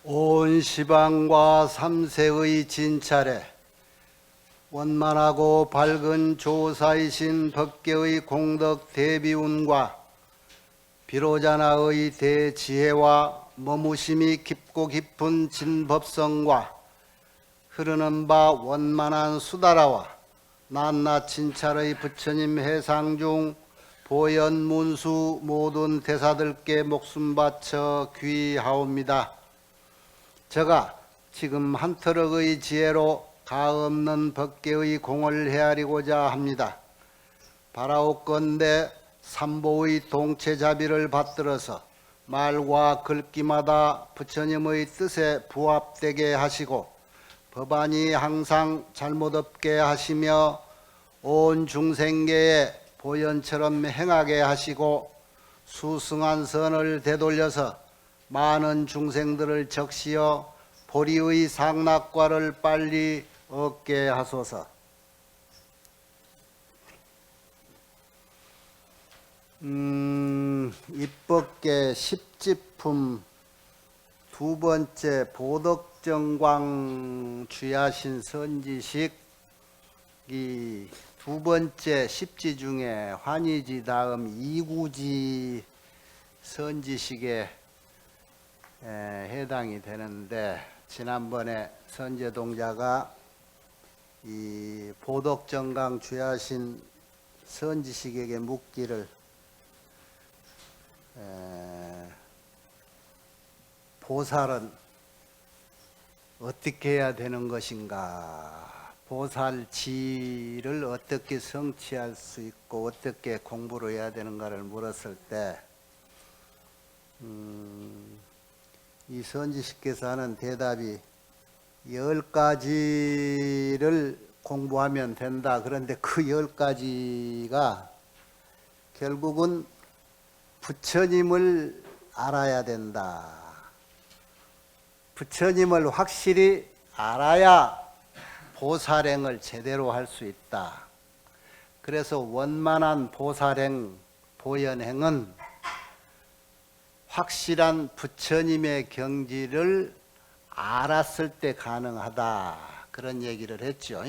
온 시방과 삼세의 진찰에 원만하고 밝은 조사이신 법계의 공덕 대비운과 비로자나의 대지혜와 머무심이 깊고 깊은 진법성과 흐르는 바 원만한 수다라와 낱낱 진찰의 부처님 해상 중 보현문수 모든 대사들께 목숨 바쳐 귀하옵니다. 제가 지금 한터럭의 지혜로 가없는 법계의 공을 헤아리고자 합니다. 바라옵건대 삼보의 동체자비를 받들어서 말과 글귀마다 부처님의 뜻에 부합되게 하시고 법안이 항상 잘못 없게 하시며 온 중생계에 보현처럼 행하게 하시고 수승한 선을 되돌려서 많은 중생들을 적시어 보리의 상락과를 빨리 얻게 하소서. 입법계 10지품 두 번째 보덕정광 주야신 선지식 이 두 번째 10지 중에 환희지 다음 이구지 선지식에 해당이 되는데, 지난번에 선제동자가 이 보덕정강 주야신 선지식에게 묻기를 보살은 어떻게 해야 되는 것인가, 보살지를 어떻게 성취할 수 있고 어떻게 공부를 해야 되는가를 물었을 때 이 선지식께서 하는 대답이 10가지를 공부하면 된다. 그런데 그 10가지가 결국은 부처님을 알아야 된다. 부처님을 확실히 알아야 보살행을 제대로 할 수 있다. 그래서 원만한 보살행, 보현행은 확실한 부처님의 경지를 알았을 때 가능하다. 그런 얘기를 했죠.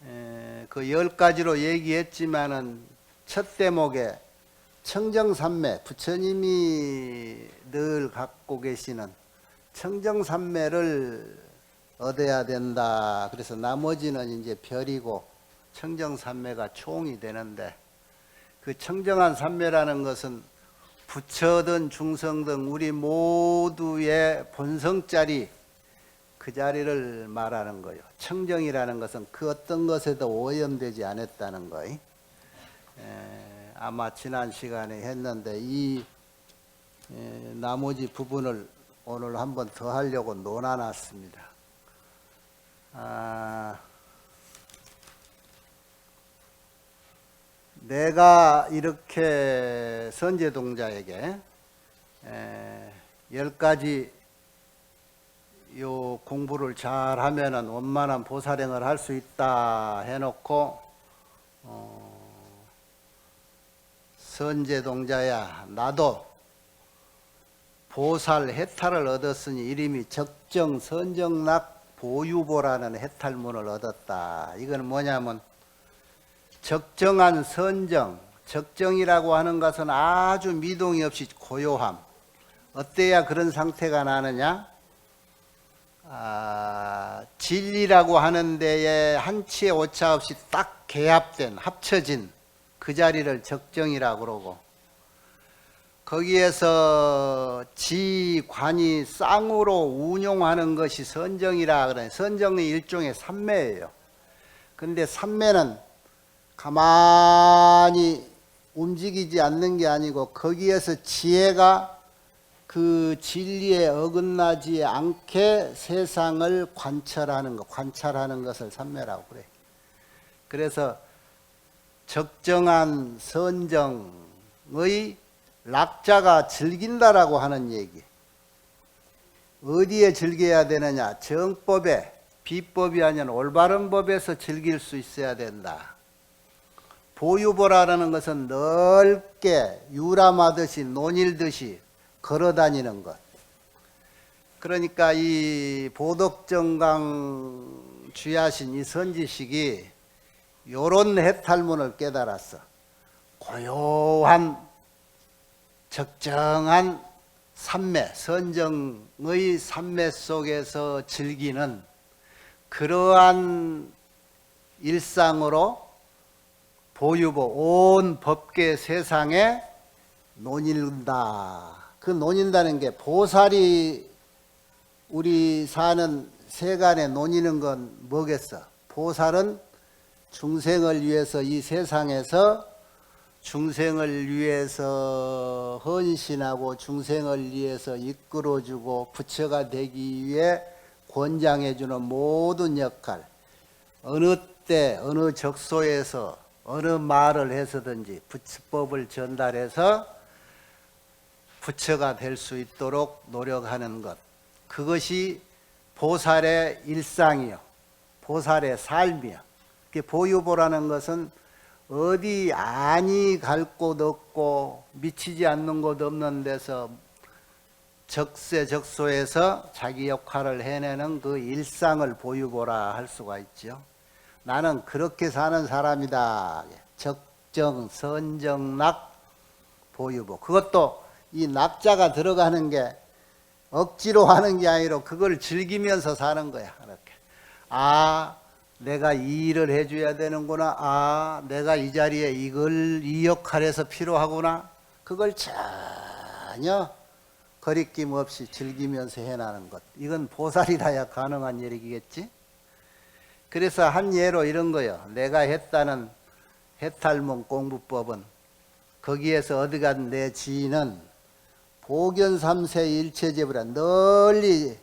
그 10가지로 얘기했지만은 첫 대목에 청정삼매, 부처님이 늘 갖고 계시는 청정삼매를 얻어야 된다. 그래서 나머지는 이제 별이고 청정삼매가 총이 되는데, 그 청정한 삼매라는 것은 부처든 중성든 우리 모두의 본성자리, 그 자리를 말하는 거예요. 청정이라는 것은 그 어떤 것에도 오염되지 않았다는 거예요. 아마 지난 시간에 했는데 이 나머지 부분을 오늘 한번 더 하려고 논해놨습니다. 내가 이렇게 선제동자에게 10가지 요 공부를 잘 하면은 원만한 보살행을 할 수 있다 해놓고 선제동자야, 나도 보살 해탈을 얻었으니 이름이 적정선정락 보유보라는 해탈문을 얻었다. 이건 뭐냐면 적정한 선정, 적정이라고 하는 것은 아주 미동이 없이 고요함. 어때야 그런 상태가 나느냐? 진리라고 하는 데에 한치의 오차 없이 딱 개합된, 합쳐진 그 자리를 적정이라고 그러고, 거기에서 지관이 쌍으로 운용하는 것이 선정이라 그래. 선정이 일종의 삼매예요. 근데 삼매는 가만히 움직이지 않는 게 아니고 거기에서 지혜가 그 진리에 어긋나지 않게 세상을 관찰하는 것, 관찰하는 것을 삼매라고 그래. 그래서 적정한 선정의 락자가 즐긴다라고 하는 얘기. 어디에 즐겨야 되느냐? 정법에, 비법이 아니라 올바른 법에서 즐길 수 있어야 된다. 보유보라는 것은 넓게 유람하듯이 논일듯이 걸어다니는 것. 그러니까 이 보덕정강 주야신 이 선지식이 요런 해탈문을 깨달았어. 고요한 적정한 삼매, 선정의 삼매 속에서 즐기는 그러한 일상으로 보유보 온 법계 세상에 논인다. 그 논인다는 게 보살이 우리 사는 세간에 논이는 건 뭐겠어? 보살은 중생을 위해서 이 세상에서 중생을 위해서 헌신하고 중생을 위해서 이끌어주고 부처가 되기 위해 권장해주는 모든 역할, 어느 때 어느 적소에서 어느 말을 해서든지 부처법을 전달해서 부처가 될 수 있도록 노력하는 것, 그것이 보살의 일상이요, 보살의 삶이요. 보유보라는 것은 어디 안이 갈 곳 없고 미치지 않는 곳 없는 데서 적세적소에서 자기 역할을 해내는 그 일상을 보유보라 할 수가 있죠. 나는 그렇게 사는 사람이다. 적정, 선정낙, 보유보. 그것도 이 낙자가 들어가는 게 억지로 하는 게 아니라 그걸 즐기면서 사는 거야. 이렇게. 아, 내가 이 일을 해줘야 되는구나. 아, 내가 이 자리에 이 역할에서 필요하구나. 그걸 전혀 거리낌 없이 즐기면서 해나가는 것. 이건 보살이라야 가능한 일이겠지. 그래서 한 예로 이런 거요. 내가 했다는 해탈문 공부법은 거기에서 얻어간 내 지인은 보견삼세 일체제보다 널리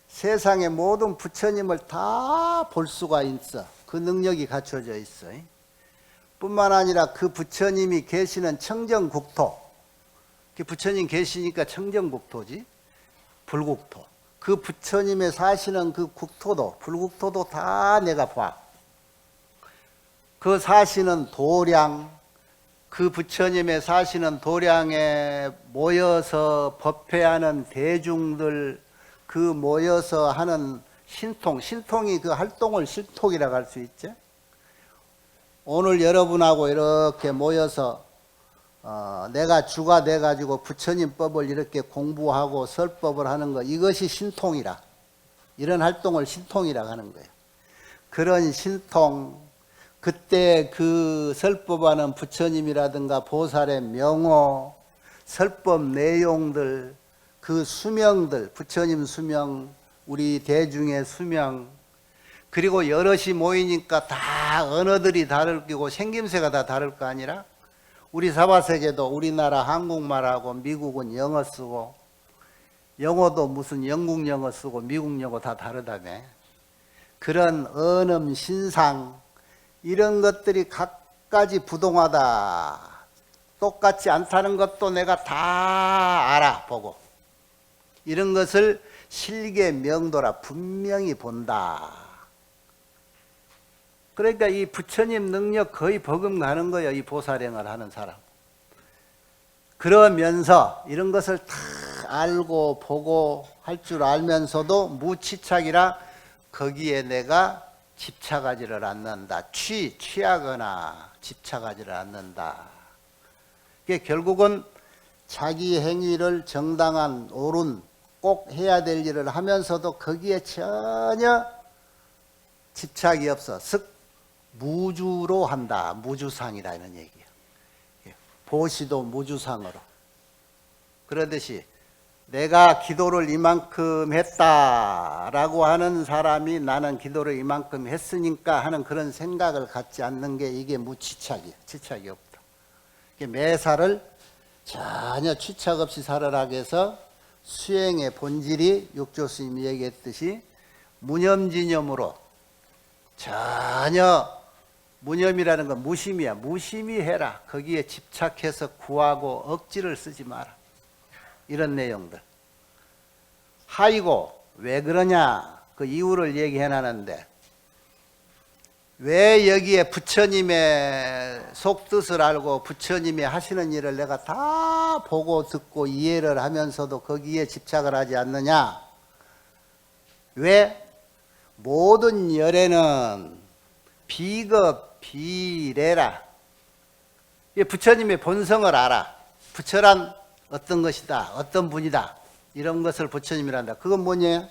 세상의 모든 부처님을 다 볼 수가 있어. 그 능력이 갖춰져 있어. 뿐만 아니라 그 부처님이 계시는 청정국토, 그 부처님 계시니까 청정국토지, 불국토. 그 부처님의 사시는 그 국토도, 불국토도 다 내가 봐. 그 사시는 도량, 그 부처님의 사시는 도량에 모여서 법회하는 대중들, 그 모여서 하는 신통이 그 활동을 신통이라고 할 수 있죠. 오늘 여러분하고 이렇게 모여서 내가 주가 돼가지고 부처님 법을 이렇게 공부하고 설법을 하는 거, 이것이 신통이라. 이런 활동을 신통이라고 하는 거예요. 그런 신통, 그때 그 설법하는 부처님이라든가 보살의 명호, 설법 내용들, 그 수명들, 부처님 수명, 우리 대중의 수명, 그리고 여럿이 모이니까 다 언어들이 다를 거고 생김새가 다 다를 거 아니라, 우리 사바세계도 우리나라 한국말하고 미국은 영어 쓰고, 영어도 무슨 영국 영어 쓰고 미국 영어 다 다르다며. 그런 언음, 신상, 이런 것들이 각가지 부동하다. 똑같지 않다는 것도 내가 다 알아보고, 이런 것을 실계 명도라 분명히 본다. 그러니까 이 부처님 능력 거의 버금가는 거예요. 이 보살행을 하는 사람. 그러면서 이런 것을 다 알고 보고 할 줄 알면서도 무치착이라 거기에 내가 집착하지를 않는다. 취하거나 집착하지를 않는다. 이게 결국은 자기 행위를 정당한 옳은 꼭 해야 될 일을 하면서도 거기에 전혀 집착이 없어. 즉 무주로 한다. 무주상이라는 얘기예요. 보시도 무주상으로. 그러듯이 내가 기도를 이만큼 했다라고 하는 사람이 나는 기도를 이만큼 했으니까 하는 그런 생각을 갖지 않는 게 이게 무취착이에요. 취착이 없다. 매사를 전혀 취착 없이 살아나게 해서 수행의 본질이 육조스님이 얘기했듯이 무념진념으로 전혀, 무념이라는 건 무심이야. 무심히 해라. 거기에 집착해서 구하고 억지를 쓰지 마라. 이런 내용들. 하이고 왜 그러냐 그 이유를 얘기해놨는데, 왜 여기에 부처님의 속뜻을 알고 부처님이 하시는 일을 내가 다 보고 듣고 이해를 하면서도 거기에 집착을 하지 않느냐? 왜? 모든 열애는 비겁 비례라. 부처님의 본성을 알아. 부처란 어떤 것이다, 어떤 분이다, 이런 것을 부처님이란다. 그건 뭐냐?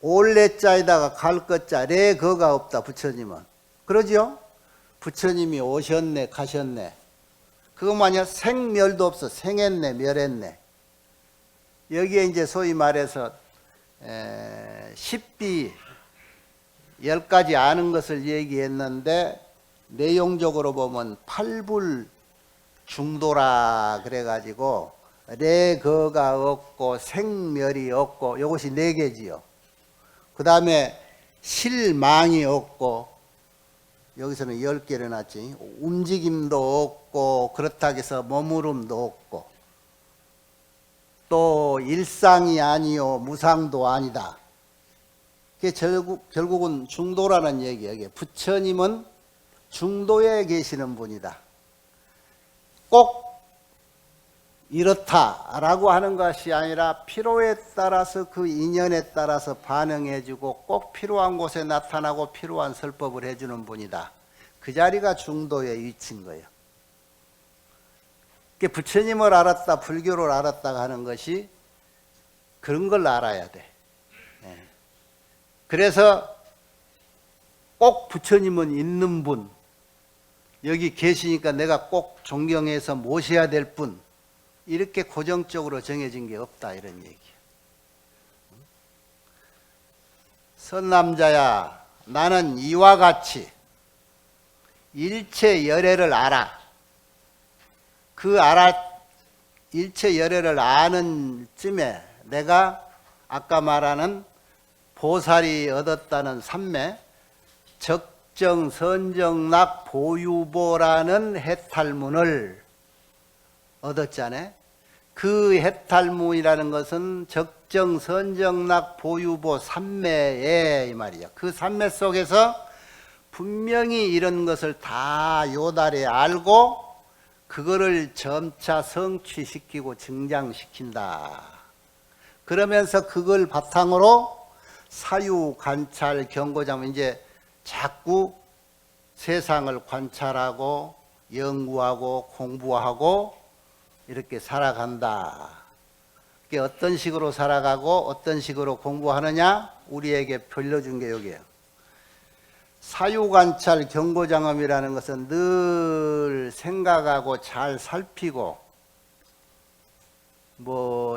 올레자에다가 갈 것자 레 거가 없다. 부처님은 그러죠. 부처님이 오셨네 가셨네, 그것만이야. 생멸도 없어. 생했네 멸했네. 여기에 이제 소위 말해서 십비 10가지 아는 것을 얘기했는데, 내용적으로 보면 팔불 중도라 그래가지고 레거가 없고 생멸이 없고, 이것이 4개지요. 그 다음에 실망이 없고, 여기서는 10개를 놨지. 움직임도 없고, 그렇다고 해서 머무름도 없고, 또 일상이 아니요 무상도 아니다. 그게 결국은 중도라는 얘기예요. 부처님은 중도에 계시는 분이다. 꼭 이렇다라고 하는 것이 아니라 필요에 따라서, 그 인연에 따라서 반응해주고, 꼭 필요한 곳에 나타나고 필요한 설법을 해주는 분이다. 그 자리가 중도의 위치인 거예요. 부처님을 알았다, 불교를 알았다 하는 것이 그런 걸 알아야 돼. 그래서 꼭 부처님은 있는 분, 여기 계시니까 내가 꼭 존경해서 모셔야 될 분, 이렇게 고정적으로 정해진 게 없다, 이런 얘기야. 선남자야, 나는 이와 같이 일체 열애를 알아. 일체 열애를 아는 쯤에 내가 아까 말하는 보살이 얻었다는 삼매, 적정 선정락 보유보라는 해탈문을 얻었잖아요. 그 해탈문이라는 것은 적정 선정락 보유보 삼매에, 이 말이야. 그 삼매 속에서 분명히 이런 것을 다 요달에 알고 그거를 점차 성취시키고 증장시킨다. 그러면서 그걸 바탕으로 사유, 관찰, 경고자면 이제 자꾸 세상을 관찰하고 연구하고 공부하고 이렇게 살아간다. 그게 어떤 식으로 살아가고 어떤 식으로 공부하느냐, 우리에게 빌려준 게 여기에요. 사유관찰 경고장엄이라는 것은 늘 생각하고 잘 살피고,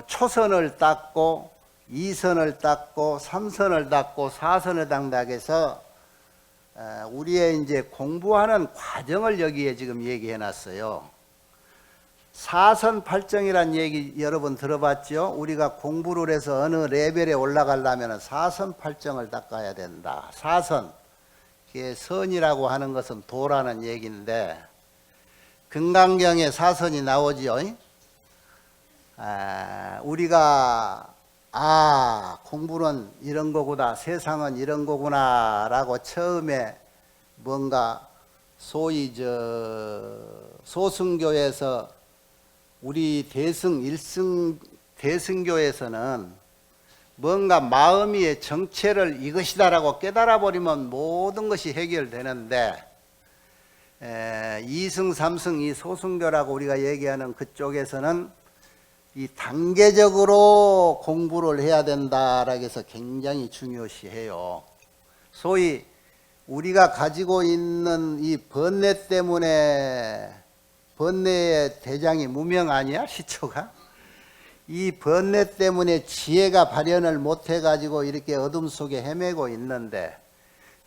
초선을 닦고 2선을 닦고 3선을 닦고 4선을 닦는다고 해서 우리의 이제 공부하는 과정을 여기에 지금 얘기해 놨어요. 4선 8정이라는 얘기 여러 번 들어봤죠? 우리가 공부를 해서 어느 레벨에 올라가려면 4선 8정을 닦아야 된다. 4선, 이게 선이라고 하는 것은 도라는 얘기인데, 금강경에 4선이 나오지요. 우리가 공부는 이런 거구나, 세상은 이런 거구나 라고 처음에 뭔가 소위 소승교에서, 우리 대승교에서는 뭔가 마음의 정체를 이것이다 라고 깨달아 버리면 모든 것이 해결되는데, 2승, 3승, 이 소승교라고 우리가 얘기하는 그쪽에서는 이 단계적으로 공부를 해야 된다라고 해서 굉장히 중요시해요. 소위 우리가 가지고 있는 이 번뇌 때문에, 번뇌의 대장이 무명 아니야? 시초가? 이 번뇌 때문에 지혜가 발현을 못해 가지고 이렇게 어둠 속에 헤매고 있는데,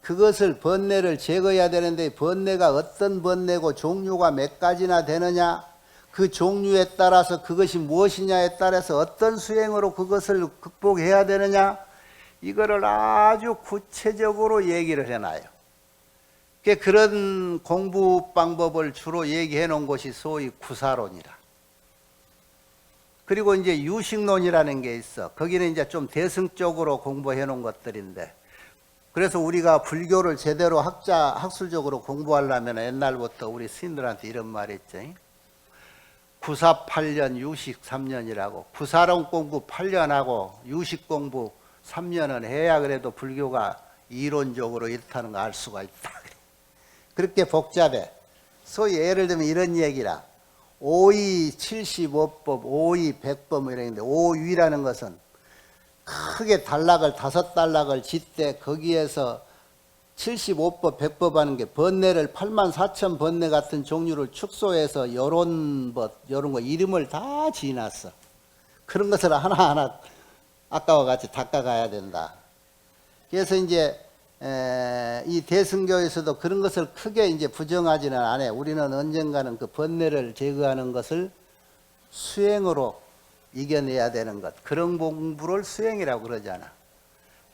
그것을 번뇌를 제거해야 되는데, 번뇌가 어떤 번뇌고 종류가 몇 가지나 되느냐, 그 종류에 따라서 그것이 무엇이냐에 따라서 어떤 수행으로 그것을 극복해야 되느냐, 이거를 아주 구체적으로 얘기를 해놔요. 그런 공부 방법을 주로 얘기해 놓은 것이 소위 구사론이라. 그리고 이제 유식론이라는 게 있어. 거기는 이제 좀 대승적으로 공부해 놓은 것들인데, 그래서 우리가 불교를 제대로 학술적으로 공부하려면 옛날부터 우리 스님들한테 이런 말이 있죠. 구사 8년, 유식 3년이라고. 구사론 공부 8년 하고 유식 공부 3년은 해야 그래도 불교가 이론적으로 이렇다는 거 알 수가 있다. 그렇게 복잡해. 소위 예를 들면 이런 얘기라. 오이 75법, 오이 100법 뭐 이랬는데 오위라는 것은 크게 단락을 5단락을 짓되 거기에서 75법, 100법 하는 게 번뇌를 84,000 번뇌 같은 종류를 축소해서 요런 것, 요런 거 이름을 다 지어놨어. 그런 것을 하나하나 아까와 같이 닦아가야 된다. 그래서 이제 이 대승교에서도 그런 것을 크게 이제 부정하지는 않아요. 우리는 언젠가는 그 번뇌를 제거하는 것을 수행으로 이겨내야 되는 것. 그런 공부를 수행이라고 그러잖아.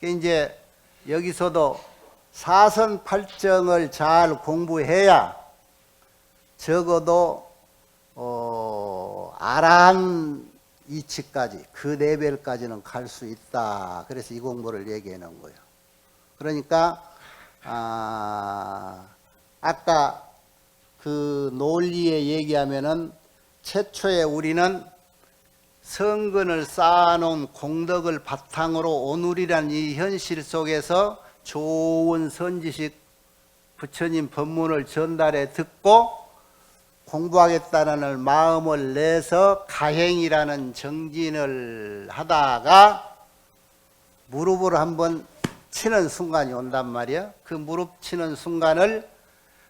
이제 여기서도 사선팔정을 잘 공부해야 적어도 아라한 이치까지 그 레벨까지는 갈 수 있다. 그래서 이 공부를 얘기해 놓은 거예요. 그러니까 아까 그 논리에 얘기하면은 최초에 우리는 성근을 쌓아놓은 공덕을 바탕으로 오늘이란 이 현실 속에서 좋은 선지식 부처님 법문을 전달해 듣고 공부하겠다는 마음을 내서 가행이라는 정진을 하다가 무릎을 한번 치는 순간이 온단 말이야. 그 무릎 치는 순간을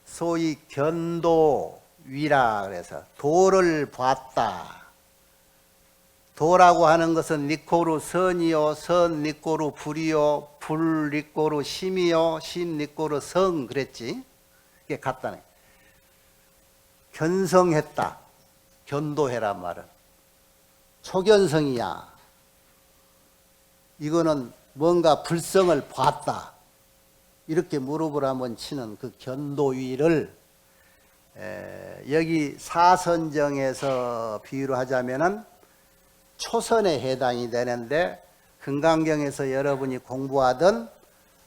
소위 견도위라 그래서 도를 봤다. 도라고 하는 것은 니꼬르 선이요, 선 니꼬르 불이요, 불 니꼬르 심이요, 심 니꼬르 성 그랬지. 이게 같다네. 견성했다. 견도해란 말은 초견성이야. 이거는 뭔가 불성을 봤다. 이렇게 무릎을 한번 치는 그 견도위를 여기 사선정에서 비유로 하자면은 초선에 해당이 되는데 금강경에서 여러분이 공부하던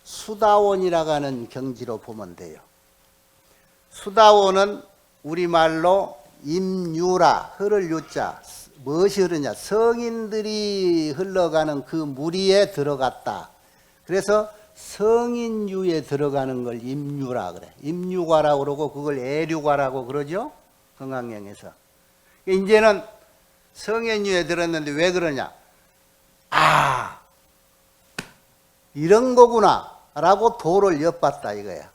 수다원이라고 하는 경지로 보면 돼요. 수다원은 우리말로 임유라, 흐를 유자, 무엇이 흐르냐? 성인들이 흘러가는 그 무리에 들어갔다. 그래서 성인유에 들어가는 걸 임유라 그래. 임유과라고 그러고 그걸 애류과라고 그러죠? 금강경에서. 이제는 성인유에 들었는데 왜 그러냐? 이런 거구나 라고 도를 엿봤다 이거야.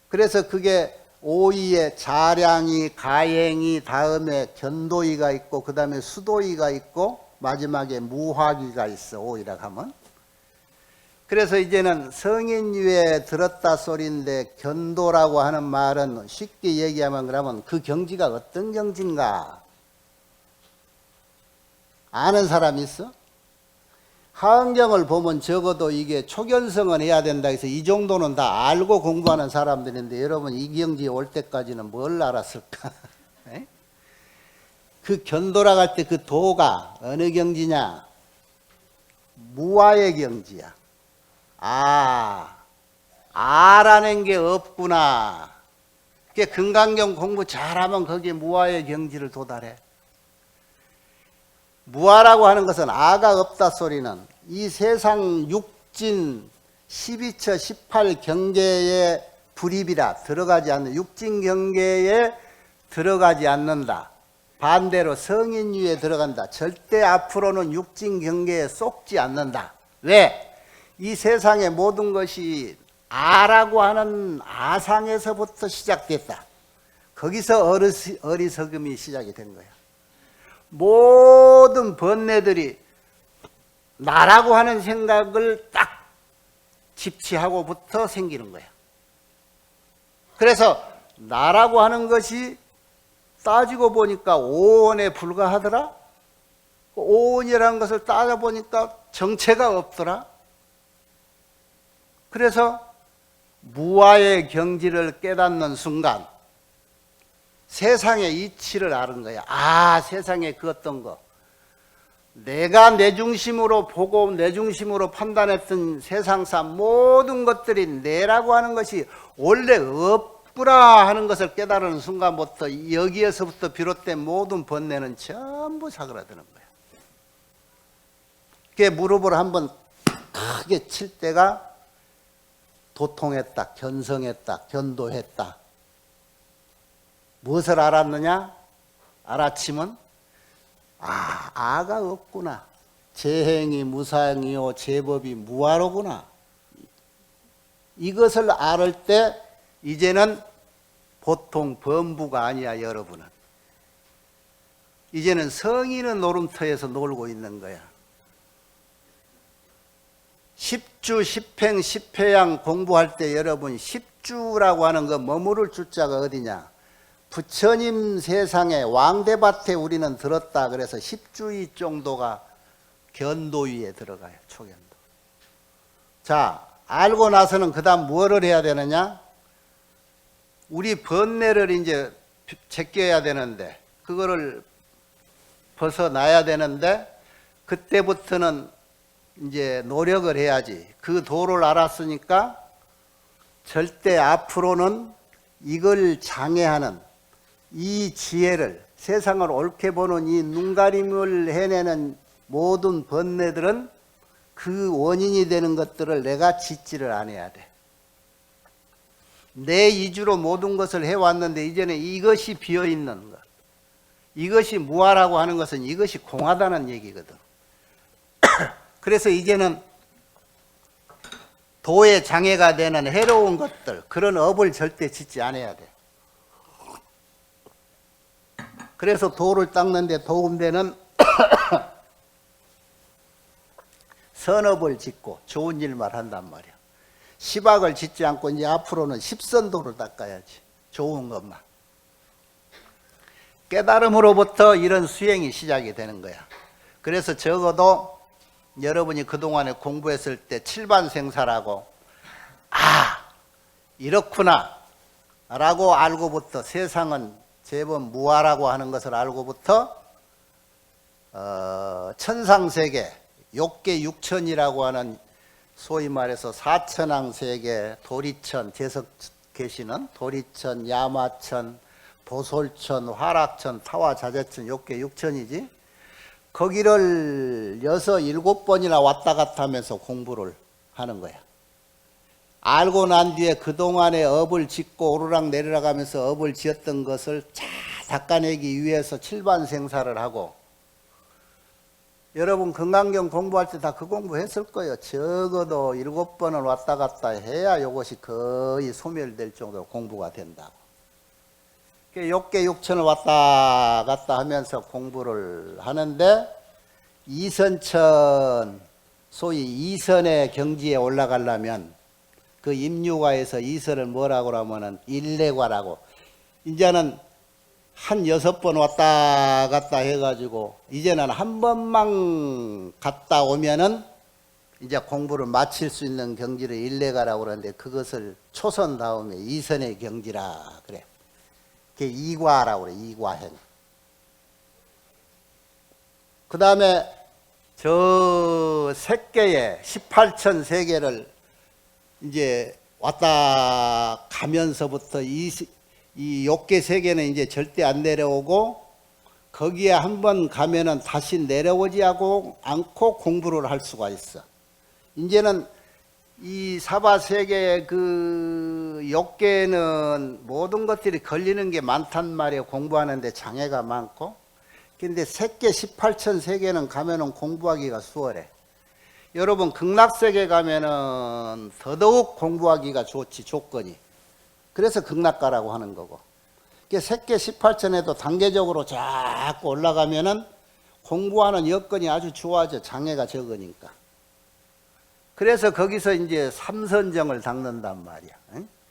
그래서 그게 오이에 자량이, 가행이, 다음에 견도이가 있고 그 다음에 수도이가 있고 마지막에 무화기가 있어. 오이라고 하면. 그래서 이제는 성인유에 들었다 소리인데 견도라고 하는 말은 쉽게 얘기하면 그러면 그 경지가 어떤 경지인가? 아는 사람 있어? 하은경을 보면 적어도 이게 초견성은 해야 된다 해서 이 정도는 다 알고 공부하는 사람들인데 여러분 이 경지에 올 때까지는 뭘 알았을까? 그 견도라고 할 때 그 도가 어느 경지냐? 무아의 경지야. 아라는 게 없구나. 그게 금강경 공부 잘하면 거기에 무아의 경지를 도달해. 무아라고 하는 것은 아가 없다 소리는 이 세상 육진 12처 18 경계의 불입이라 들어가지 않는 육진 경계에 들어가지 않는다. 반대로 성인유에 들어간다. 절대 앞으로는 육진 경계에 쏙지 않는다. 왜? 이 세상의 모든 것이 아라고 하는 아상에서부터 시작됐다. 거기서 어리석음이 시작이 된 거야. 모든 번뇌들이 나라고 하는 생각을 딱 집치하고부터 생기는 거야. 그래서 나라고 하는 것이 따지고 보니까 오원에 불과하더라. 오원이라는 것을 따져보니까 정체가 없더라. 그래서 무아의 경지를 깨닫는 순간 세상의 이치를 아는 거야. 세상에 그 어떤 거. 내가 내 중심으로 보고 내 중심으로 판단했던 세상사 모든 것들이 내라고 하는 것이 원래 없구나 하는 것을 깨달은 순간부터 여기에서부터 비롯된 모든 번뇌는 전부 사그라드는 거야. 그 무릎을 한번 크게 칠 때가 도통했다, 견성했다, 견도했다. 무엇을 알았느냐? 알아치면 아가 없구나. 재행이 무상이요 제법이 무아로구나. 이것을 알을 때 이제는 보통 범부가 아니야. 여러분은 이제는 성인의 노름터에서 놀고 있는 거야. 십주, 십행, 십회양 공부할 때 여러분 십주라고 하는 거 머무를 주자가 어디냐? 부처님 세상에 왕대밭에 우리는 들었다. 그래서 십주의 정도가 견도위에 들어가요. 초견도. 자, 알고 나서는 그 다음 뭐를 해야 되느냐? 우리 번뇌를 이제 제껴야 되는데 그거를 벗어나야 되는데 그때부터는 이제 노력을 해야지. 그 도를 알았으니까 절대 앞으로는 이걸 장애하는 이 지혜를, 세상을 옳게 보는 이 눈가림을 해내는 모든 번뇌들은 그 원인이 되는 것들을 내가 짓지를 않아야 돼. 내 이주로 모든 것을 해왔는데 이제는 이것이 비어있는 것, 이것이 무아라고 하는 것은 이것이 공하다는 얘기거든. 그래서 이제는 도에 장애가 되는 해로운 것들, 그런 업을 절대 짓지 않아야 돼. 그래서 도를 닦는데 도움되는 선업을 짓고 좋은 일만 한단 말이야. 시박을 짓지 않고 이제 앞으로는 십선도를 닦아야지. 좋은 것만. 깨달음으로부터 이런 수행이 시작이 되는 거야. 그래서 적어도 여러분이 그동안에 공부했을 때 칠반생사라고 이렇구나 라고 알고부터 세상은 제법 무아라고 하는 것을 알고부터 천상세계 욕계 육천이라고 하는 소위 말해서 사천왕세계 도리천 재석 계시는 도리천, 야마천, 도솔천, 화락천, 타화자재천 욕계 육천이지. 거기를 6, 7번이나 왔다 갔다 하면서 공부를 하는 거야. 알고 난 뒤에 그동안에 업을 짓고 오르락 내리락 하면서 업을 지었던 것을 다 닦아내기 위해서 칠반생사를 하고, 여러분 건강경 공부할 때 다 그 공부했을 거예요. 적어도 7번을 왔다 갔다 해야 이것이 거의 소멸될 정도로 공부가 된다고. 욕계 육천을 왔다 갔다 하면서 공부를 하는데 이선천, 소위 이선의 경지에 올라가려면 그 임유가에서 이선을 뭐라고 하면은 일례과라고, 이제는 한 6번 왔다 갔다 해가지고 이제는 한 번만 갔다 오면은 이제 공부를 마칠 수 있는 경지를 일례가라고 그러는데 그것을 초선 다음에 이선의 경지라 그래. 그게 이과라고 그래. 이과행. 그 다음에 저 세계에 18천 세계를 이제 왔다 가면서부터 이 욕계 세계는 이제 절대 안 내려오고, 거기에 한번 가면은 다시 내려오지 않고 공부를 할 수가 있어. 이제는 이 사바 세계의 그 욕계는 모든 것들이 걸리는 게 많단 말이에요. 공부하는데 장애가 많고. 근데 세계 18천 세계는 가면은 공부하기가 수월해. 여러분 극락세계 가면은 더더욱 공부하기가 좋지, 조건이. 그래서 극락가라고 하는 거고. 세계 18천에도 단계적으로 자꾸 올라가면은 공부하는 여건이 아주 좋아져. 장애가 적으니까. 그래서 거기서 이제 삼선정을 닦는단 말이야.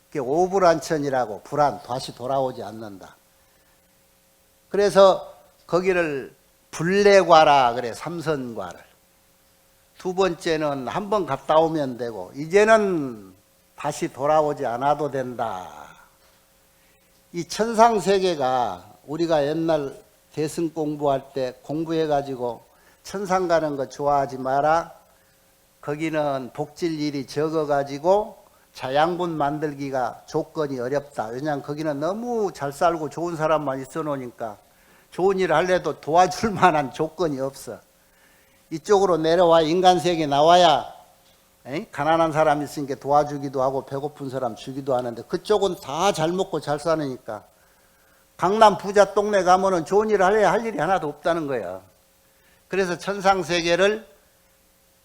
그게 오불안천이라고, 불안, 다시 돌아오지 않는다. 그래서 거기를 불례과라 그래, 삼선과를. 두 번째는 한 번 갔다 오면 되고, 이제는 다시 돌아오지 않아도 된다. 이 천상세계가 우리가 옛날 대승 공부할 때 공부해가지고 천상 가는 거 좋아하지 마라. 거기는 복질 일이 적어가지고 자양분 만들기가 조건이 어렵다. 왜냐하면 거기는 너무 잘 살고 좋은 사람만 있어 놓으니까 좋은 일을 하려도 도와줄 만한 조건이 없어. 이쪽으로 내려와 인간세계에 나와야 가난한 사람 있으니까 도와주기도 하고 배고픈 사람 주기도 하는데 그쪽은 다 잘 먹고 잘 사니까 강남 부자 동네 가면은 좋은 일을 할 일이 하나도 없다는 거야. 그래서 천상세계를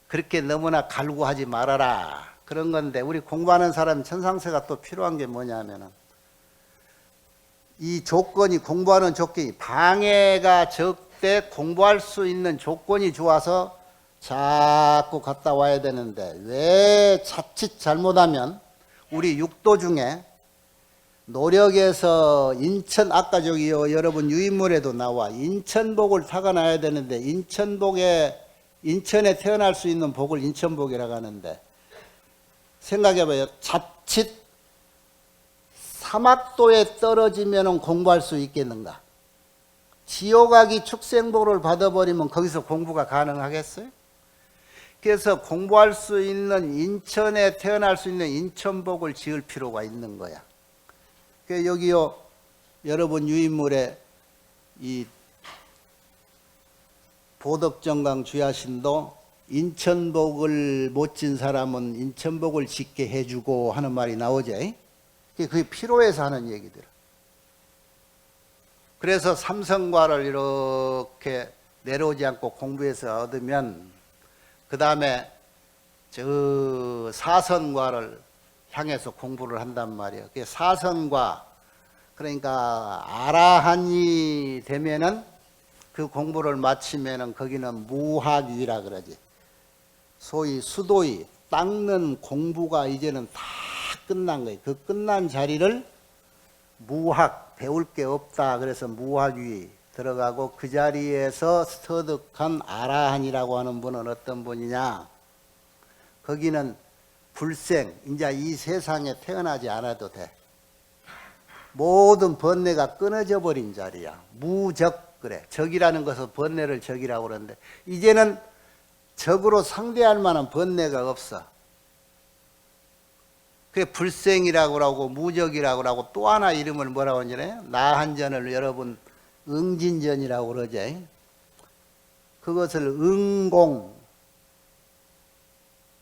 그렇게 너무나 갈구하지 말아라 그런 건데, 우리 공부하는 사람 천상세가 또 필요한 게 뭐냐면은 이 조건이, 공부하는 조건이 방해가 적대 공부할 수 있는 조건이 좋아서 자꾸 갔다 와야 되는데, 왜 자칫 잘못하면 우리 육도 중에 노력에서 인천, 아까 저기 여러분 유인물에도 나와 인천복을 타고 나야 되는데, 인천에 태어날 수 있는 복을 인천복이라고 하는데, 생각해봐요. 자칫 사막도에 떨어지면 공부할 수 있겠는가? 지옥아기 축생복을 받아버리면 거기서 공부가 가능하겠어요? 그래서 공부할 수 있는, 인천에 태어날 수 있는 인천복을 지을 필요가 있는 거야. 여기요, 여러분 유인물에 이 보덕정강 주야신도 인천복을 못 진 사람은 인천복을 짓게 해주고 하는 말이 나오죠. 그게 필요해서 하는 얘기들. 그래서 삼성과를 이렇게 내려오지 않고 공부해서 얻으면 그 다음에 저 사선과를 향해서 공부를 한단 말이에요. 그 사선과, 그러니까 아라한이 되면은 그 공부를 마치면은 거기는 무학위라 그러지. 소위 수도이 닦는 공부가 이제는 다 끝난 거예요. 그 끝난 자리를 무학, 배울 게 없다 그래서 무학위 들어가고, 그 자리에서 터득한 아라한이라고 하는 분은 어떤 분이냐, 거기는 불생, 이제 이 세상에 태어나지 않아도 돼. 모든 번뇌가 끊어져 버린 자리야. 무적, 그래. 적이라는 것은 번뇌를 적이라고 그러는데, 이제는 적으로 상대할 만한 번뇌가 없어. 그게 불생이라고 하고 무적이라고 하고, 또 하나 이름을 뭐라고 하냐면 나한전을 여러분 응진전이라고 그러죠. 그것을 응공,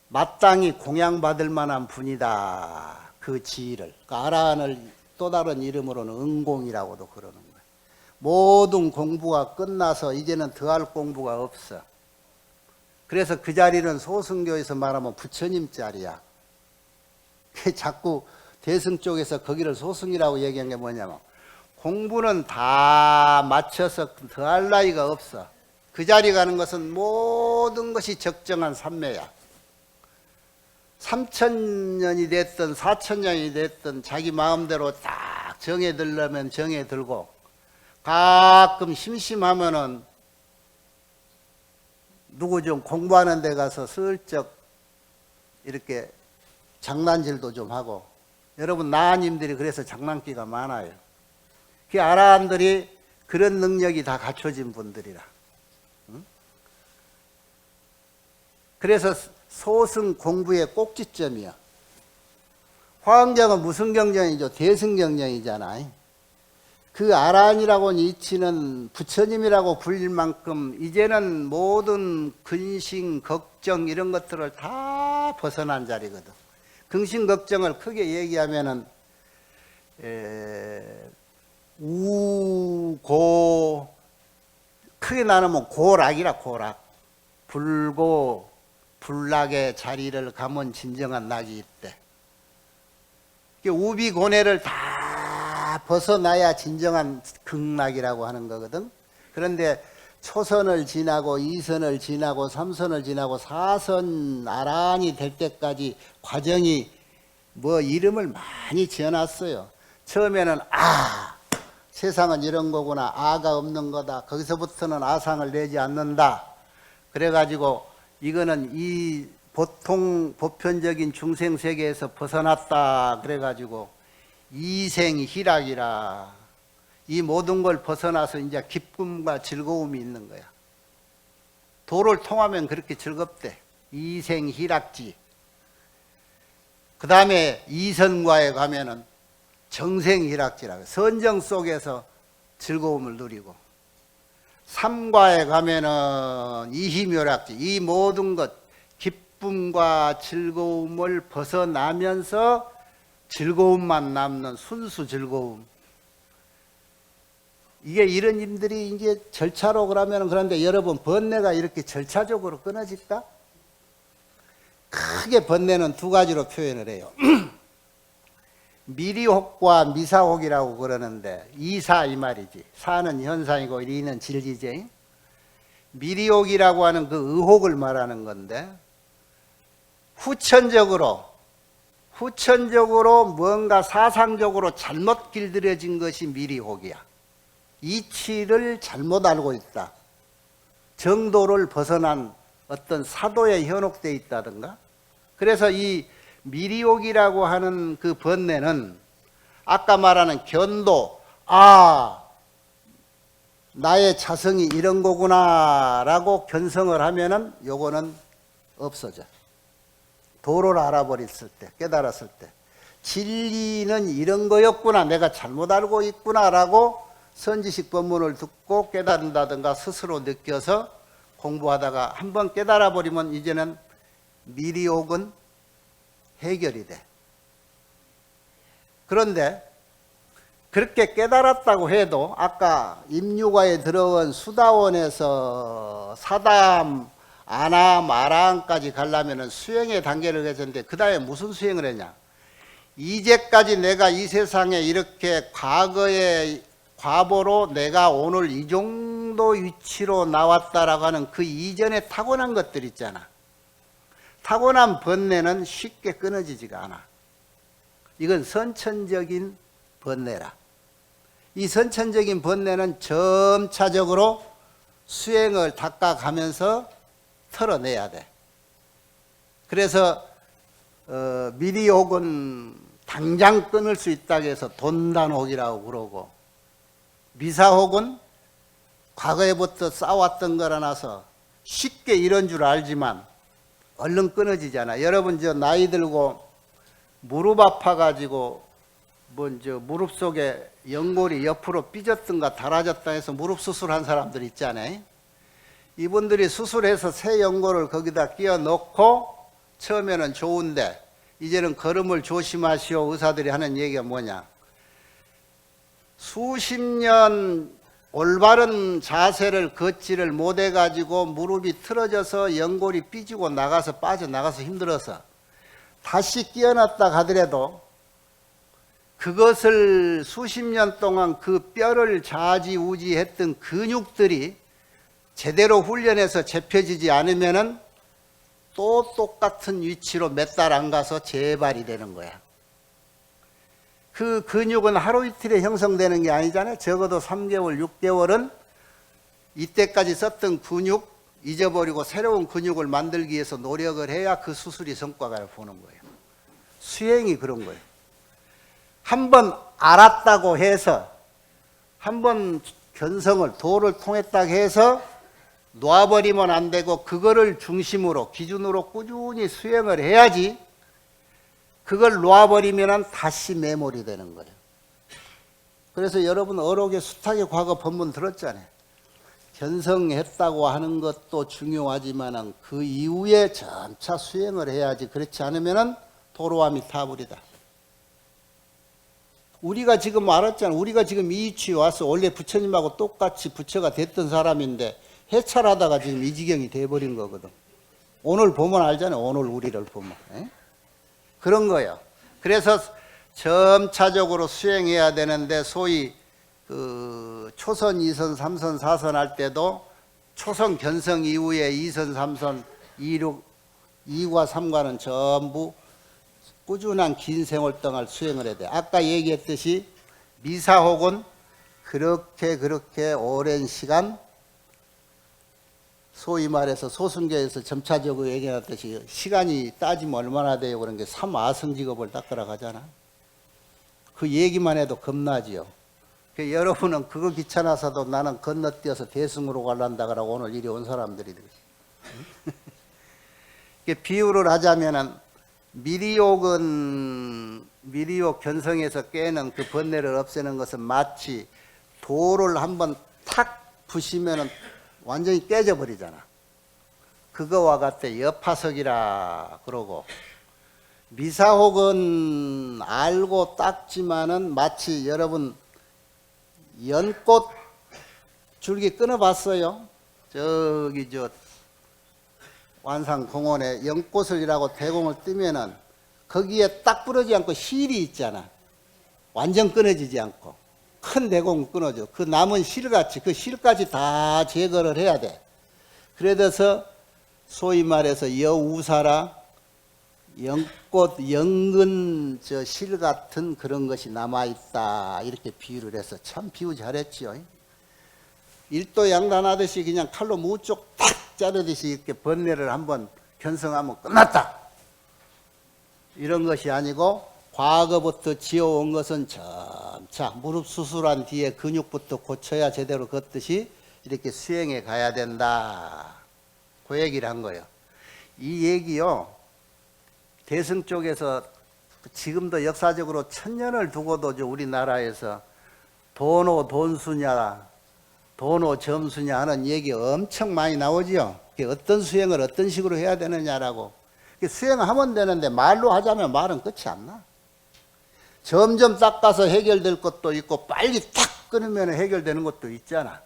마땅히 공양받을 만한 분이다. 그 지위를. 그 아라한을 또 다른 이름으로는 응공이라고도 그러는 거예요. 모든 공부가 끝나서 이제는 더할 공부가 없어. 그래서 그 자리는 소승교에서 말하면 부처님 자리야. 자꾸 대승 쪽에서 거기를 소승이라고 얘기한 게 뭐냐면, 공부는 다 맞춰서 더할 나위가 없어. 그 자리 가는 것은 모든 것이 적정한 삼매야. 3000년이 됐든 4000년이 됐든 자기 마음대로 딱 정해 들려면 정해 들고, 가끔 심심하면은 누구 좀 공부하는 데 가서 슬쩍 이렇게 장난질도 좀 하고. 여러분 나아님들이 그래서 장난기가 많아요. 그 아라한들이 그런 능력이 다 갖춰진 분들이라. 그래서 소승 공부의 꼭지점이야. 화엄경은 무슨 경전이죠? 대승경전이잖아요. 그 아라한이라고는 이치는 부처님이라고 불릴 만큼 이제는 모든 근심, 걱정 이런 것들을 다 벗어난 자리거든. 근심, 걱정을 크게 얘기하면은 우고, 크게 나누면 고락이라. 고락. 불고 불락의 자리를 가면 진정한 낙이 있대. 우비고뇌를 다 벗어나야 진정한 극락이라고 하는 거거든. 그런데 초선을 지나고 2선을 지나고 3선을 지나고 4선 아라한이 될 때까지 과정이 뭐 이름을 많이 지어놨어요. 처음에는 세상은 이런 거구나, 아가 없는 거다. 거기서부터는 아상을 내지 않는다. 그래가지고 이거는 이 보통 보편적인 중생세계에서 벗어났다. 그래가지고 이생희락이라. 이 모든 걸 벗어나서 이제 기쁨과 즐거움이 있는 거야. 도를 통하면 그렇게 즐겁대. 이생희락지. 그 다음에 이선과에 가면은 정생희락지라고. 선정 속에서 즐거움을 누리고. 삼과에 가면은 이희묘락지, 이 모든 것 기쁨과 즐거움을 벗어나면서 즐거움만 남는 순수 즐거움. 이게 이런 님들이 이제 절차로 그러면, 그런데 여러분, 번뇌가 이렇게 절차적으로 끊어질까? 크게 번뇌는 두 가지로 표현을 해요. 미리혹과 미사혹이라고 그러는데, 이사 이 말이지. 사는 현상이고 리는 진리지. 미리혹이라고 하는 그 의혹을 말하는 건데, 후천적으로 뭔가 사상적으로 잘못 길들여진 것이 미리혹이야. 이치를 잘못 알고 있다. 정도를 벗어난 어떤 사도에 현혹되어 있다든가. 그래서 이 미리혹이라고 하는 그 번뇌는 아까 말하는 견도, 나의 자성이 이런 거구나 라고 견성을 하면은 요거는 없어져. 도를 알아버렸을 때, 깨달았을 때, 진리는 이런 거였구나, 내가 잘못 알고 있구나 라고 선지식 법문을 듣고 깨닫는다든가 스스로 느껴서 공부하다가 한번 깨달아 버리면 이제는 미리혹은 해결이 돼. 그런데 그렇게 깨달았다고 해도 아까 임유가에 들어온 수다원에서 사담, 아남, 아라함까지 가려면 수행의 단계를 가졌는데 그 다음에 무슨 수행을 했냐? 이제까지 내가 이 세상에 이렇게 과보로 내가 오늘 이 정도 위치로 나왔다라고 하는 그 이전에 타고난 것들 있잖아. 타고난 번뇌는 쉽게 끊어지지가 않아. 이건 선천적인 번뇌라. 이 선천적인 번뇌는 점차적으로 수행을 닦아가면서 털어내야 돼. 그래서 미리혹은 당장 끊을 수 있다고 해서 돈단혹이라고 그러고, 미사혹은 과거에부터 쌓아왔던 거라나서 쉽게 이런 줄 알지만 얼른 끊어지잖아. 여러분 저 나이 들고 무릎 아파가지고 무릎 속에 연골이 옆으로 삐졌던가 닳아졌다 해서 무릎 수술한 사람들 있잖아요. 이분들이 수술해서 새 연골을 거기다 끼워 넣고 처음에는 좋은데 이제는 걸음을 조심하시오 의사들이 하는 얘기가 뭐냐? 수십 년 올바른 자세를 걷지를 못해가지고 무릎이 틀어져서 연골이 삐지고 빠져나가서 힘들어서 다시 끼워놨다 하더라도 그것을 수십 년 동안 그 뼈를 좌지우지했던 근육들이 제대로 훈련해서 접혀지지 않으면은 또 똑같은 위치로 몇 달 안 가서 재발이 되는 거야. 그 근육은 하루 이틀에 형성되는 게 아니잖아요. 적어도 3개월, 6개월은 이때까지 썼던 근육 잊어버리고 새로운 근육을 만들기 위해서 노력을 해야 그 수술이 성과를 보는 거예요. 수행이 그런 거예요. 한번 알았다고 해서, 한번 견성을, 도를 통했다고 해서 놓아버리면 안 되고 그거를 중심으로, 기준으로 꾸준히 수행을 해야지. 그걸 놓아버리면 다시 매몰이 되는 거예요. 그래서 여러분 어록의 수탁의 과거 법문 들었잖아요. 견성했다고 하는 것도 중요하지만 그 이후에 점차 수행을 해야지. 그렇지 않으면 도로함이 타불이다. 우리가 지금 알았잖아. 우리가 지금 이 위치에 와서 원래 부처님하고 똑같이 부처가 됐던 사람인데 해찰하다가 지금 이 지경이 돼버린 거거든. 오늘 보면 알잖아요. 오늘 우리를 보면. 그런 거예요. 그래서 점차적으로 수행해야 되는데 소위 그 초선, 2선, 3선, 4선 할 때도 초선 견성 이후에 2선, 3선, 2과 3과는 전부 꾸준한 긴 세월 동안 수행을 해야 돼. 아까 얘기했듯이 미사혹은 그렇게 오랜 시간, 소위 말해서 소승교에서 점차적으로 얘기했듯이 시간이 따지면 얼마나 돼요? 그런 게 삼아승직업을 닦으러 가잖아. 그 얘기만 해도 겁나지요. 여러분은 그거 귀찮아서도 나는 건너뛰어서 대승으로 갈란다 그러고 오늘 이리 온 사람들이 비유를 하자면은 미리욕 견성에서 깨는 그 번뇌를 없애는 것은 마치 돌을 한번 탁 부시면은 완전히 깨져버리잖아. 그거와 같아 여파석이라 그러고, 미사혹은 알고 닦지만은 마치 여러분 연꽃 줄기 끊어봤어요? 저기 저 완산공원에 연꽃을이라고 대공을 뜨면은 거기에 딱 부러지지 않고 실이 있잖아. 완전 끊어지지 않고 큰 대공 끊어져. 그 남은 실같이 그 실까지 다 제거를 해야 돼. 그래서 소위 말해서 여우사라 연꽃 연근 저 실 같은 그런 것이 남아 있다 이렇게 비유를 해서 참 비유 잘했지요. 일도양단하듯이 그냥 칼로 무쪽 탁 자르듯이 이렇게 번뇌를 한번 견성하면 끝났다. 이런 것이 아니고 과거부터 지어온 것은 점차 무릎 수술한 뒤에 근육부터 고쳐야 제대로 걷듯이 이렇게 수행해 가야 된다. 그 얘기를 한 거예요. 이 얘기요, 대승 쪽에서 지금도 역사적으로 천년을 두고도 우리나라에서 도노 돈수냐 도노 점수냐 하는 얘기 엄청 많이 나오지요. 어떤 수행을 어떤 식으로 해야 되느냐라고. 수행하면 되는데 말로 하자면 말은 끝이 안 나. 점점 닦아서 해결될 것도 있고 빨리 탁 끊으면 해결되는 것도 있잖아.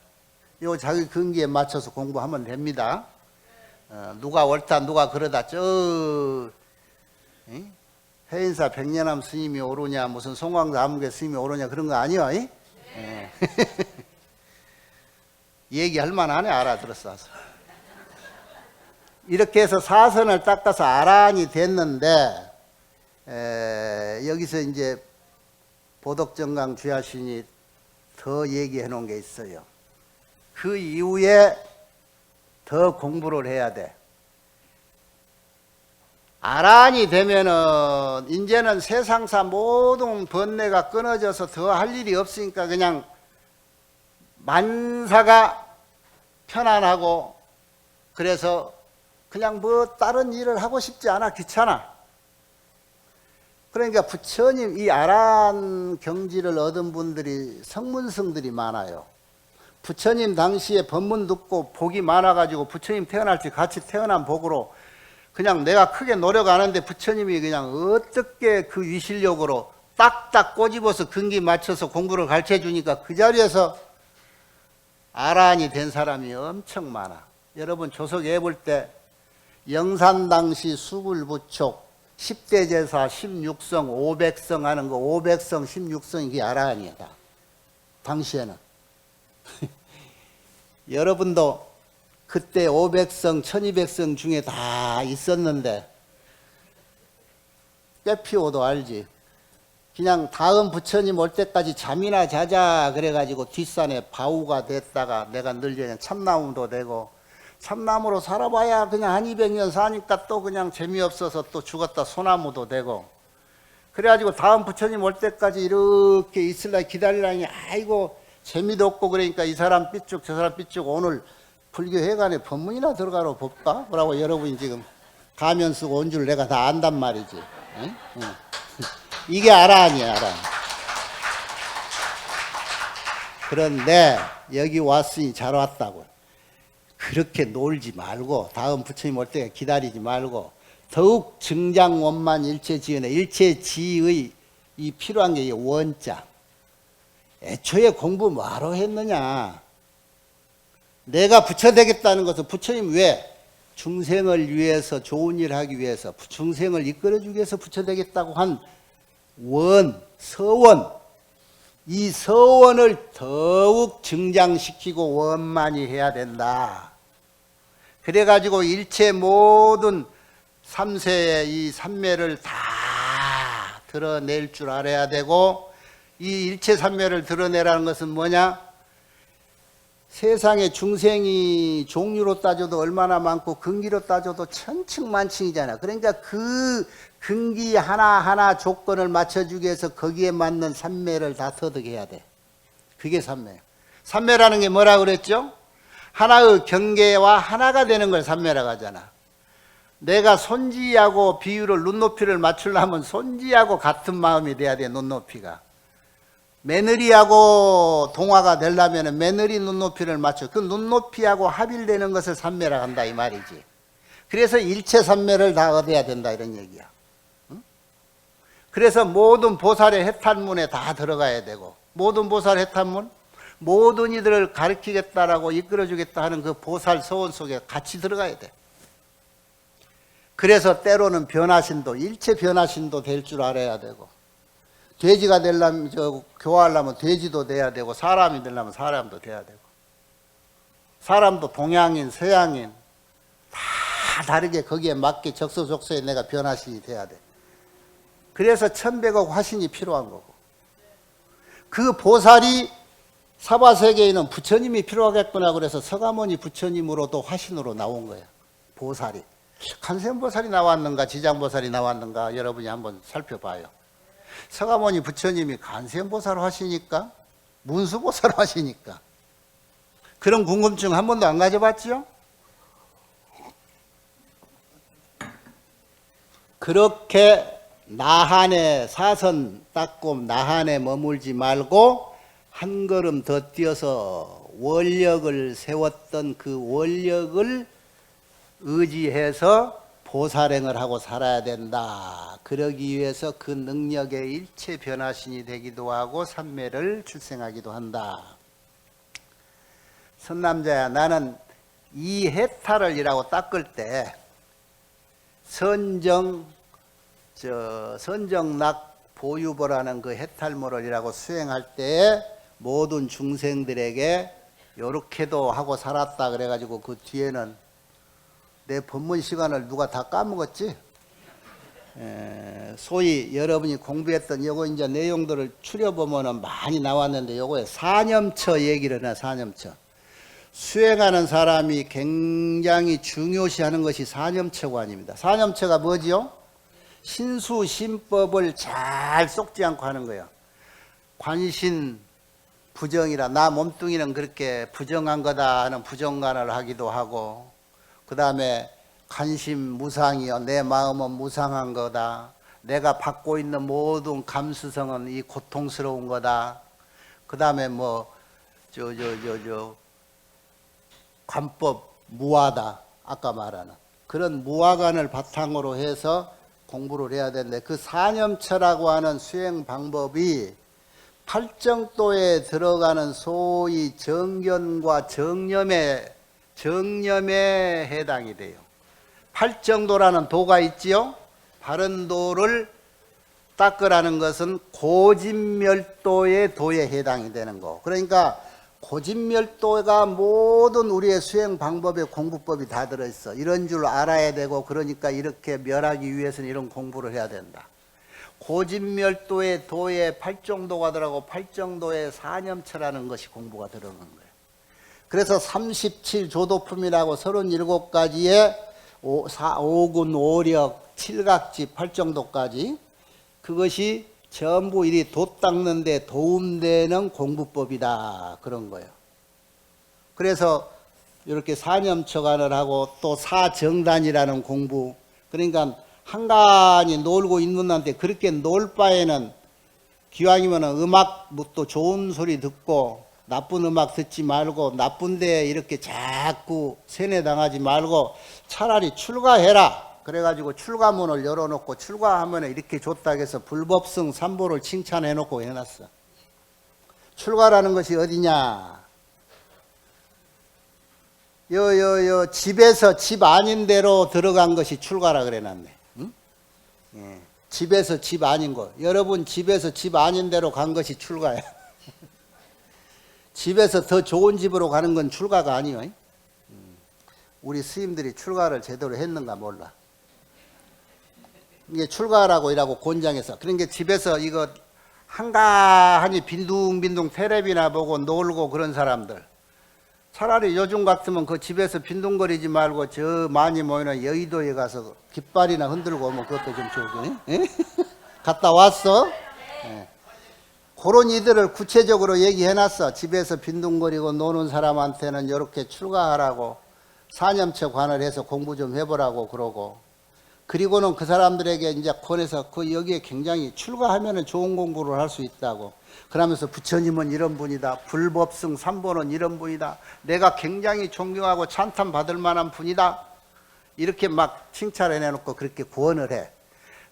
이거 자기 근기에 맞춰서 공부하면 됩니다. 누가 옳다 누가 그러다 해인사 백년암 스님이 옳으냐 무슨 송광자 암흑의 스님이 옳으냐 그런 거 아니야. 네. 얘기할 만하네. 알아들었어. 이렇게 해서 사선을 닦아서 아란이 됐는데 여기서 이제 보덕정강 주야신이 더 얘기해 놓은 게 있어요. 그 이후에 더 공부를 해야 돼. 아란이 되면은 이제는 세상사 모든 번뇌가 끊어져서 더 할 일이 없으니까 그냥 만사가 편안하고, 그래서 그냥 뭐 다른 일을 하고 싶지 않아. 귀찮아. 그러니까 부처님 이 아란 경지를 얻은 분들이 성문성들이 많아요. 부처님 당시에 법문 듣고 복이 많아가지고 부처님 태어날 때 같이 태어난 복으로 그냥 내가 크게 노력 안 하는데 부처님이 그냥 어떻게 그 위실력으로 딱딱 꼬집어서 근기 맞춰서 공부를 가르쳐 주니까 그 자리에서 아란이 된 사람이 엄청 많아. 여러분 조석에 볼 때 영산 당시 수굴부촉 10대 제사 16성 500성 하는 거 500성 16성이 그게 아란이야. 다. 당시에는 여러분도 그때 500성 1200성 중에 다 있었는데 꾀피워도 알지. 그냥 다음 부처님 올 때까지 잠이나 자자 그래가지고 뒷산에 바우가 됐다가 내가 늘려낸 참나무도 되고, 참나무로 살아봐야 그냥 한 200년 사니까 또 그냥 재미없어서 또 죽었다 소나무도 되고, 그래가지고 다음 부처님 올 때까지 이렇게 있을라 기다리라니 아이고 재미도 없고, 그러니까 이 사람 삐쭉 저 사람 삐쭉 오늘 불교회관에 법문이나 들어가러 볼까? 뭐라고 여러분이 지금 가면 쓰고 온 줄 내가 다 안단 말이지. 응? 응. 이게 아란이야, 아란. 그런데 여기 왔으니 잘 왔다고. 그렇게 놀지 말고 다음 부처님 올 때 기다리지 말고 더욱 증장원만 일체지은에 일체지의 이 필요한 게 원자. 애초에 공부 뭐하러 했느냐. 내가 부처 되겠다는 것은 부처님 왜? 중생을 위해서 좋은 일 하기 위해서 중생을 이끌어주기 위해서 부처 되겠다고 한 원, 서원, 이 서원을 더욱 증장시키고 원만히 해야 된다. 그래가지고 일체 모든 삼세의 이 삼매를 다 드러낼 줄 알아야 되고, 이 일체 삼매를 드러내라는 것은 뭐냐? 세상에 중생이 종류로 따져도 얼마나 많고 근기로 따져도 천층만층이잖아. 그러니까 그 근기 하나하나 조건을 맞춰주기 위해서 거기에 맞는 삼매를 다 터득해야 돼. 그게 삼매야. 삼매라는 게 뭐라 그랬죠? 하나의 경계와 하나가 되는 걸 삼매라고 하잖아. 내가 손지하고 비율을 눈높이를 맞추려면 손지하고 같은 마음이 돼야 돼. 눈높이가. 며느리하고 동화가 되려면 며느리 눈높이를 맞춰 그 눈높이하고 합일되는 것을 삼매라 한다 이 말이지. 그래서 일체 삼매를 다 얻어야 된다 이런 얘기야. 응? 그래서 모든 보살의 해탈문에 다 들어가야 되고, 모든 보살 해탈문, 모든 이들을 가르치겠다라고 이끌어주겠다 하는 그 보살 서원 속에 같이 들어가야 돼. 그래서 때로는 변화신도, 일체 변화신도 될 줄 알아야 되고, 돼지가 되려면, 교화하려면 돼지도 돼야 되고, 사람이 되려면 사람도 돼야 되고, 사람도 동양인, 서양인, 다 다르게 거기에 맞게 적소적소에 내가 변화신이 돼야 돼. 그래서 1100억 화신이 필요한 거고, 그 보살이 사바세계에는 부처님이 필요하겠구나 그래서 서가모니 부처님으로도 화신으로 나온 거예요. 보살이. 간센보살이 나왔는가 지장보살이 나왔는가 여러분이 한번 살펴봐요. 서가모니 부처님이 간센보살 하시니까 문수보살 하시니까 그런 궁금증 한 번도 안 가져봤죠? 그렇게 나한에 사선 닦고 나한에 머물지 말고 한 걸음 더 뛰어서 원력을 세웠던 그 원력을 의지해서 보살행을 하고 살아야 된다. 그러기 위해서 그 능력의 일체 변화신이 되기도 하고 삼매를 출생하기도 한다. 선남자야, 나는 이 해탈을 이라고 닦을 때 선정락 보유보라는 그 해탈모를 이라고 수행할 때에 모든 중생들에게 요렇게도 하고 살았다 그래가지고 그 뒤에는 내 법문 시간을 누가 다 까먹었지? 소위 여러분이 공부했던 요거 이제 내용들을 추려보면은 많이 나왔는데 요거에 사념처 얘기를 해요. 사념처. 수행하는 사람이 굉장히 중요시하는 것이 사념처관입니다. 사념처가 뭐지요? 신수신법을 잘 쏙지 않고 하는 거예요. 관신 부정이라 나 몸뚱이는 그렇게 부정한 거다 하는 부정관을 하기도 하고, 그 다음에 관심 무상이요, 내 마음은 무상한 거다, 내가 받고 있는 모든 감수성은 이 고통스러운 거다, 그 다음에 관법 무아다, 아까 말하는 그런 무아관을 바탕으로 해서 공부를 해야 되는데, 그 사념처라고 하는 수행 방법이 팔정도에 들어가는 소위 정견과 정념에 해당이 돼요. 팔정도라는 도가 있지요. 바른 도를 닦으라는 것은 고진멸도의 도에 해당이 되는 거. 그러니까 고진멸도가 모든 우리의 수행 방법의 공부법이 다 들어있어. 이런 줄 알아야 되고, 그러니까 이렇게 멸하기 위해서는 이런 공부를 해야 된다. 고진멸도의 도에 팔정도가 들어가고 팔정도의 사념처라는 것이 공부가 들어가는 거예요. 그래서 37조도품이라고 37가지의 오군, 오력, 칠각지, 팔정도까지 그것이 전부 이리 도 닦는 데 도움되는 공부법이다 그런 거예요. 그래서 이렇게 사념처관을 하고 또 사정단이라는 공부, 그러니까 한간히 놀고 있는 한테 그렇게 놀 바에는 기왕이면 음악도 좋은 소리 듣고 나쁜 음악 듣지 말고 나쁜 데에 이렇게 자꾸 세뇌당하지 말고 차라리 출가해라. 그래가지고 출가문을 열어놓고 출가하면 이렇게 좋다고 해서 불법성 삼보를 칭찬해놓고 해놨어. 출가라는 것이 어디냐? 집에서 집 아닌 데로 들어간 것이 출가라 그래놨네. 응? 예. 집에서 집 아닌 거. 여러분 집에서 집 아닌 데로 간 것이 출가야. 집에서 더 좋은 집으로 가는 건 출가가 아니요. 우리 스님들이 출가를 제대로 했는가 몰라. 이게 출가라고 이라고 권장해서. 그러니까 집에서 이거 한가하니 빈둥빈둥 테레비나 보고 놀고 그런 사람들, 차라리 요즘 같으면 그 집에서 빈둥거리지 말고 저 많이 모이는 여의도에 가서 깃발이나 흔들고 오면 그것도 좀 좋고. 갔다 왔어? 예. 그런 이들을 구체적으로 얘기해놨어. 집에서 빈둥거리고 노는 사람한테는 이렇게 출가하라고 사념처 관을 해서 공부 좀 해보라고 그러고, 그리고는 그 사람들에게 이제 권해서 그 여기에 굉장히 출가하면은 좋은 공부를 할 수 있다고. 그러면서 부처님은 이런 분이다. 불법승 삼보는 이런 분이다. 내가 굉장히 존경하고 찬탄 받을 만한 분이다. 이렇게 막 칭찬을 해놓고 그렇게 구원을 해.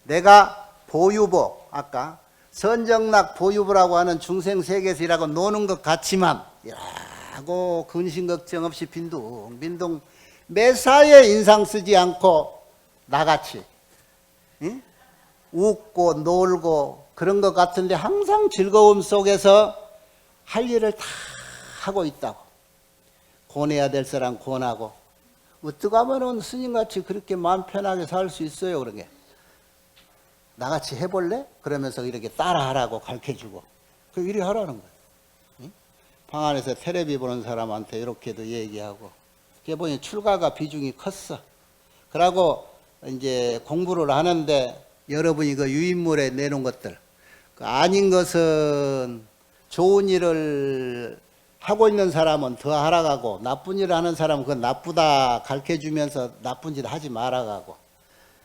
내가 보유보, 아까 선정락 보유보라고 하는 중생 세계에서 일하고 노는 것 같지만 일하고 근심 걱정 없이 빈둥빈둥 매사에 인상 쓰지 않고 나같이 응? 웃고 놀고 그런 것 같은데 항상 즐거움 속에서 할 일을 다 하고 있다고. 권해야 될 사람 권하고 어떻게 하면은 스님같이 그렇게 마음 편하게 살 수 있어요. 그런 게 나같이 해볼래? 그러면서 이렇게 따라하라고 가르쳐주고 그 이리 하라는 거예요. 응? 방 안에서 텔레비 보는 사람한테 이렇게도 얘기하고 그게 보니 출가가 비중이 컸어. 그러고 이제 공부를 하는데 여러분이 그 유인물에 내놓은 것들 그 아닌 것은 좋은 일을 하고 있는 사람은 더 하라가고 나쁜 일을 하는 사람은 그건 나쁘다 가르쳐주면서 나쁜 짓 하지 말아가고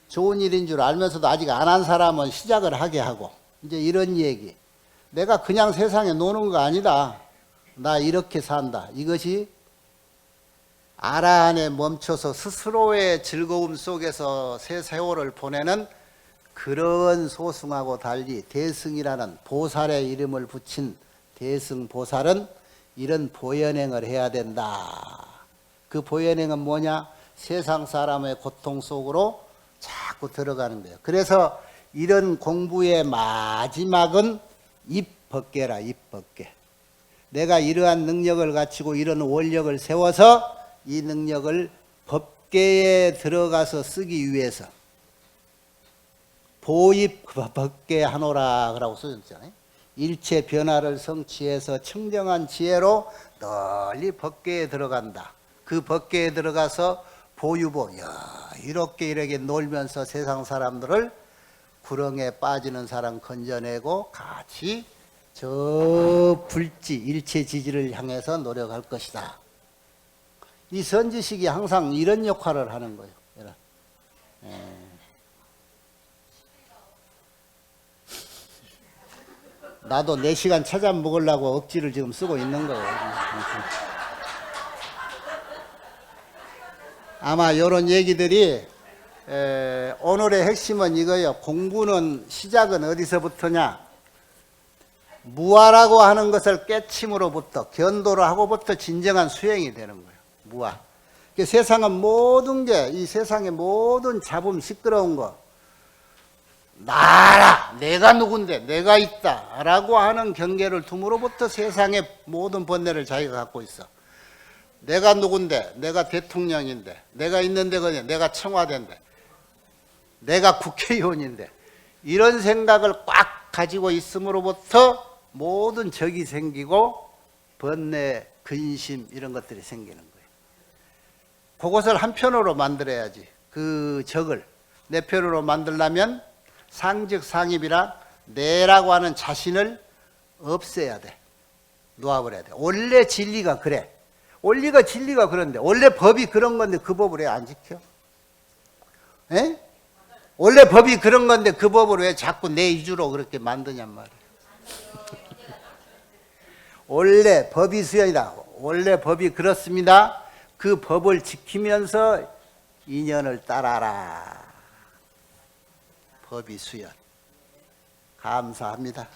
좋은 일인 줄 알면서도 아직 안 한 사람은 시작을 하게 하고 이제 이런 얘기. 내가 그냥 세상에 노는 거 아니다. 나 이렇게 산다. 이것이 아라 안에 멈춰서 스스로의 즐거움 속에서 새 세월을 보내는 그런 소승하고 달리 대승이라는 보살의 이름을 붙인 대승보살은 이런 보현행을 해야 된다. 그 보현행은 뭐냐? 세상 사람의 고통 속으로 자꾸 들어가는 거예요. 그래서 이런 공부의 마지막은 입법계라. 입법계. 내가 이러한 능력을 갖추고 이런 원력을 세워서 이 능력을 법계에 들어가서 쓰기 위해서 보입 법계 하노라 그러고 써졌잖아요. 일체 변화를 성취해서 청정한 지혜로 널리 법계에 들어간다. 그 법계에 들어가서 보유보 이렇게 놀면서 세상 사람들을 구렁에 빠지는 사람 건져내고 같이 저 불지 일체 지지를 향해서 노력할 것이다. 이 선지식이 항상 이런 역할을 하는 거예요. 나도 4시간 찾아 먹으려고 억지를 지금 쓰고 있는 거예요. 아마 이런 얘기들이 오늘의 핵심은 이거예요. 공부는 시작은 어디서부터냐? 무아라고 하는 것을 깨침으로부터 견도를 하고부터 진정한 수행이 되는 거예요. 무아. 세상은 모든 게 이 세상의 모든 잡음 시끄러운 거 나라 내가 누군데 내가 있다 라고 하는 경계를 둠으로부터 세상의 모든 번뇌를 자기가 갖고 있어. 내가 누군데 내가 대통령인데 내가 있는데 그냥 내가 청와대인데 내가 국회의원인데 이런 생각을 꽉 가지고 있음으로부터 모든 적이 생기고 번뇌 근심 이런 것들이 생기는 거예요. 그것을 한편으로 만들어야지. 그 적을 내 편으로 만들려면 상즉상입이라 내라고 하는 자신을 없애야 돼. 놓아버려야 돼. 원래 진리가 그래. 원리가 진리가 그런데 원래 법이 그런 건데 그 법을 왜 안 지켜? 에? 원래 법이 그런 건데 그 법을 왜 자꾸 내 위주로 그렇게 만드냔 말이야. 원래 법이 수연이다. 원래 법이 그렇습니다. 그 법을 지키면서 인연을 따라라. 법이 수연. 감사합니다.